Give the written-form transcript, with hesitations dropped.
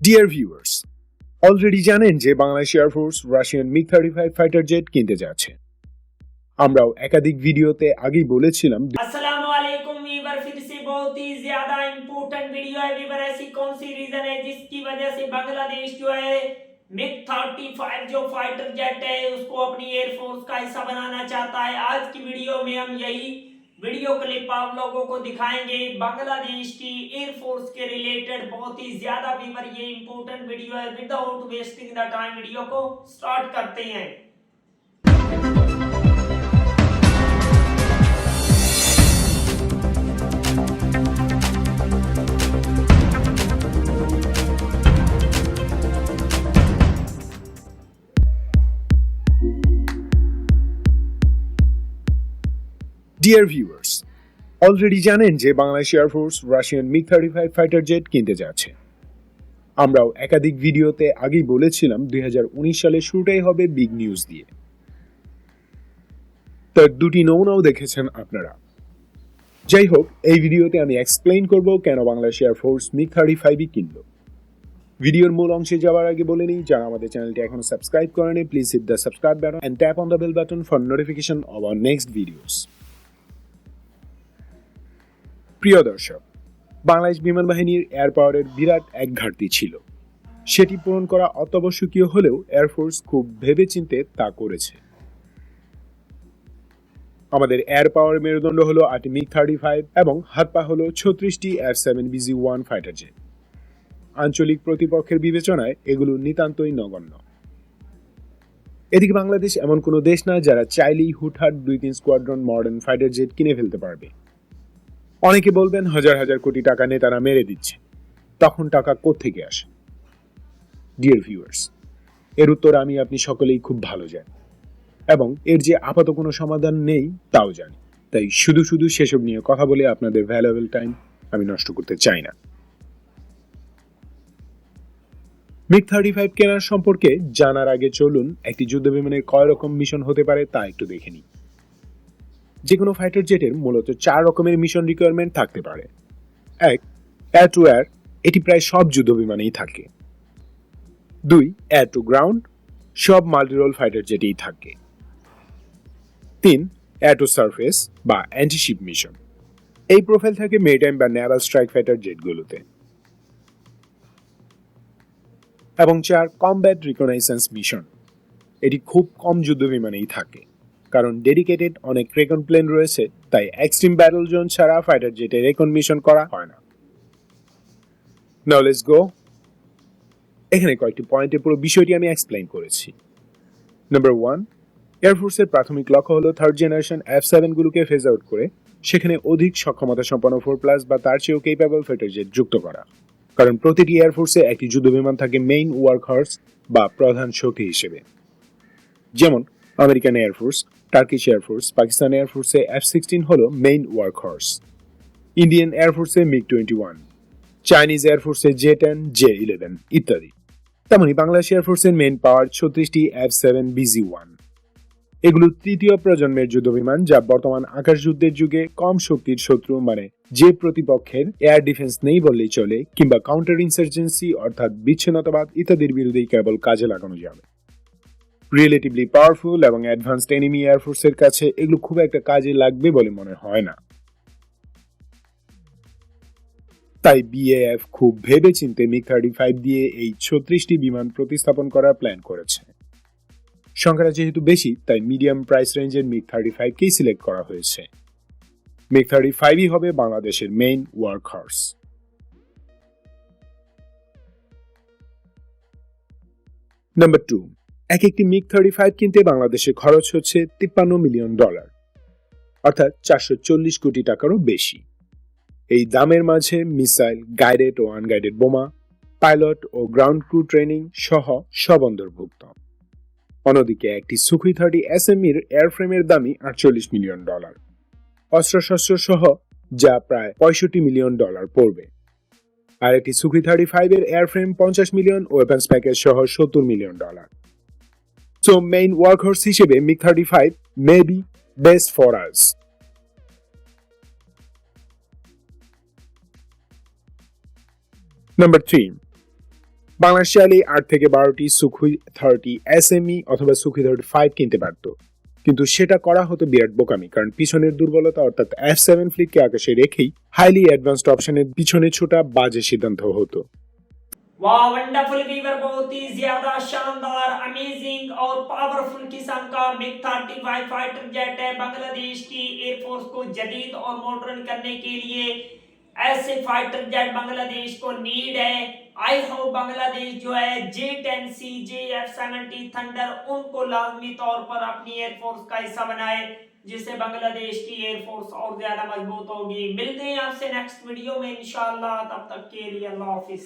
Dear viewers, already জানেন যে Bangladesh air force Russian MiG-35 fighter jet কিনতে যাচ্ছে। আমরাও একাধিক ভিডিওতে আগেই বলেছিলাম अस्सलाम वालेकुम वीवर, फिर से बहुत ही ज्यादा इम्पोर्टेंट वीडियो है वीवर। ऐसी कौन सी रीजन है जिसकी वजह से बांग्लादेश जो है MiG-35 जो फाइटर जेट है उसको अपनी एयरफोर्स का हिस्सा बनाना चाहता है। आज की वीडियो में हम यही वीडियो क्लिप आप लोगों को दिखाएंगे बांग्लादेश की एयरफोर्स के रिलेटेड। बहुत ही ज्यादा वीवर ये इम्पोर्टेंट वीडियो है। Without wasting the time video को स्टार्ट करते हैं। ডিয়ার ভিউয়ার্স, অলরেডি জানেন যে Bangladesh air force Russian MiG-35 fighter jet কিনতে যাচ্ছে। আমরাও একাধিক ভিডিওতে আগেই বলেছিলাম 2019 সালের শুরুটাই হবে বিগ নিউজ দিয়ে। তার দুটি নমুনাও দেখেছেন আপনারা। যাই হোক, এই ভিডিওতে আমি এক্সপ্লেইন করব কেন বাংলাদেশ এয়ারফোর্স MiG-35 কিনল। ভিডিওর মূল অংশে যাওয়ার আগে বলে নিই, যারা আমাদের চ্যানেলটি এখনো সাবস্ক্রাইব করেনি, please hit the subscribe button and tap on the bell button for notification of our next videos. প্রিয় দর্শক, বাংলাদেশ বিমান বাহিনীর এয়ার পাওয়ারের বিরাট এক ঘাটতি ছিল। সেটি পূরণ করা অত্যাবশ্যকীয় হলেও এয়ারফোর্স খুব ভেবেচিন্তে তা করেছে। আমাদের এয়ার পাওয়ার মেরুদণ্ড হলো 8টি MiG-35 এবং হাত পা হলো 36টি F-7BZ-1 ফাইটার জেট। আঞ্চলিক প্রতিপক্ষের বিবেচনায় এগুলো নিতান্তই নগণ্য। এদিকে বাংলাদেশ এমন কোনো দেশ না যারা চাইলেই হুটহাট 2-3 স্কোয়াড্রন মডার্ন ফাইটার জেট কিনে ফেলতে পারবে। অনেকে বলবেন হাজার হাজার কোটি টাকা নেতারা মেরে দিচ্ছে, তখন টাকা কোত্থেকে আসে? ডিয়ার ভিউয়ার্স, এর উত্তর আমি আপনি সকলেই খুব ভালো জানি এবং এর যে আপাতত কোনো সমাধান নেই তাও জানি। তাই শুধু শুধু সেসব নিয়ে কথা বলে আপনাদের ভ্যালুয়েবল টাইম আমি নষ্ট করতে চাই না। MiG-35 কেনার সম্পর্কে জানার আগে চলুন একটি যুদ্ধ বিমানের কয় রকম মিশন হতে পারে তা একটু দেখে নিই। যে কোনো ফাইটার জেটের মূলত 4 রকমের মিশন রিকোয়ারমেন্ট থাকতে পারে। 1. এয়ার টু এয়ার, এটি প্রায় সব যুদ্ধ বিমানেই থাকে। 2. এয়ার টু গ্রাউন্ড, সব মাল্টিরোল ফাইটার জেটেই থাকে। 3. এয়ার টু সারফেস বা অ্যান্টিশিপ মিশন, এই প্রোফাইল থাকে মেরিটাইম বা নেভাল স্ট্রাইক ফাইটার জেটগুলোতে। এবং 4. কমব্যাট রিকগনাইসেন্স মিশন, এটি খুব কম যুদ্ধ বিমানেই থাকে, কারণ ডেডিকেটেড অনেক রেকন প্লেন রয়েছে, তাই এক্সট্রিম ব্যাটল জোন ছাড়া ফাইটার জেটে রেকন মিশন করা হয় না। Now let's go. এখানে কয়েকটি পয়েন্টে পুরো বিষয়টি আমি এক্সপ্লেইন করেছি। নাম্বার 1, এয়ারফোর্সের প্রাথমিক লক্ষ্য হলো থার্ড জেনারেশন F-7 গুলোকে ফেজ আউট করে সেখানে অধিক সক্ষমতা সম্পন্ন 4+ বা তার চেয়েও কেপেবল ফাইটার জেট যুক্ত করা। কারণ প্রতিটি এয়ারফোর্সে একটি যুদ্ধ বিমান থাকে মেইন ওয়ার্ক হর্স বা প্রধান শক্তি হিসেবে। যেমন American air force, Turkish air force, Pakistan এয়ারফোর্সে F-16 হলো মেইন ওয়ার্ক হর্স, ইন্ডিয়ান এয়ারফোর্সে MiG-21, চাইনিজ এয়ারফোর্সে J-10, J-11 ইত্যাদি। তেমনি বাংলাদেশ এয়ারফোর্সের মেইন পাওয়ার 36টি F-7BZ-1। এগুলো তৃতীয় প্রজন্মের যুদ্ধ বিমান, যা বর্তমান আকাশ যুদ্ধের যুগে কম শক্তির শত্রু মানে যে প্রতিপক্ষের এয়ার ডিফেন্স নেই বললেই চলে কিংবা কাউন্টার ইনসার্জেন্সি অর্থাৎ বিচ্ছিন্নতাবাদ ইত্যাদির বিরুদ্ধেই কেবল কাজে লাগানো যাবে। রিলেটিভলি পাওয়ারফুল এবং অ্যাডভান্সড এনিমি এয়ারফোর্সের কাছে এগুলো খুব একটা কাজে লাগবে বলে মনে হয় না। তাই বিএএফ খুব ভেবেচিন্তে MiG-35 দিয়ে এই 36টি বিমান প্রতিস্থাপন করার প্ল্যান করেছে। সংখ্যাটা যেহেতু বেশি, তাই মিডিয়াম প্রাইস রেঞ্জের MiG-35কেই সিলেক্ট করা হয়েছে। MiG-35ই হবে বাংলাদেশের মেইন ওয়ার্ক হর্স। নাম্বার 2, একটি MiG-35 কিনতে বাংলাদেশের খরচ হচ্ছে $53 মিলিয়ন, অর্থাৎ 440 কোটি টাকারও বেশি। এই দামের মাঝে মিসাইল, গাইডেড ও আনগাইডেড বোমা, পাইলট ও গ্রাউন্ড ক্রু ট্রেনিং সহ সব অন্তর্ভুক্ত। অন্যদিকে একটি সুখোই 30 SMEর এয়ারফ্রেমের দামই $48 মিলিয়ন, অস্ত্রশস্ত্র সহ যা প্রায় $65 মিলিয়ন পড়বে। আর একটি সুখোই 35 এর এয়ারফ্রেম $50 মিলিয়ন, ওয়েপন্স প্যাকেজ সহ $70 মিলিয়ন। সো মেইন ওয়ার্কহর্স হিসেবে MiG-35 may be best for us. Number 3. Bangladesh চাইলে 8 থেকে 12টি সুখুই 30 এসএমই অথবা সুখুই 35 কিনতে পারত, কিন্তু সেটা করা হতো বিরাট বোকামি, কারণ পিছনের দুর্বলতা অর্থাৎ F7 ফ্লিটকে আকাশে রেখেই হাইলি অ্যাডভান্সড অপশনের পিছনে ছোটা বাজে সিদ্ধান্ত হতো। वाह वंडरफुल वीवर, बहुत ही ज्यादा शानदार, अमेजिंग और पावरफुल किस्म का मिग 35 फाइटर जेट है। बांग्लादेश की एयरफोर्स को जदीद और मॉडर्न करने के लिए ऐसे फाइटर जेट बांग्लादेश को नीड है। आई होप बांग्लादेश जो है J10C JF70 थंडर उनको लाजमी तौर पर अपनी एयरफोर्स का हिस्सा बनाए, जिससे बांग्लादेश की एयरफोर्स और ज्यादा मजबूत होगी। मिलते हैं आपसे नेक्स्ट वीडियो में इंशाल्लाह, तब तक के लिए अल्लाह हाफिज।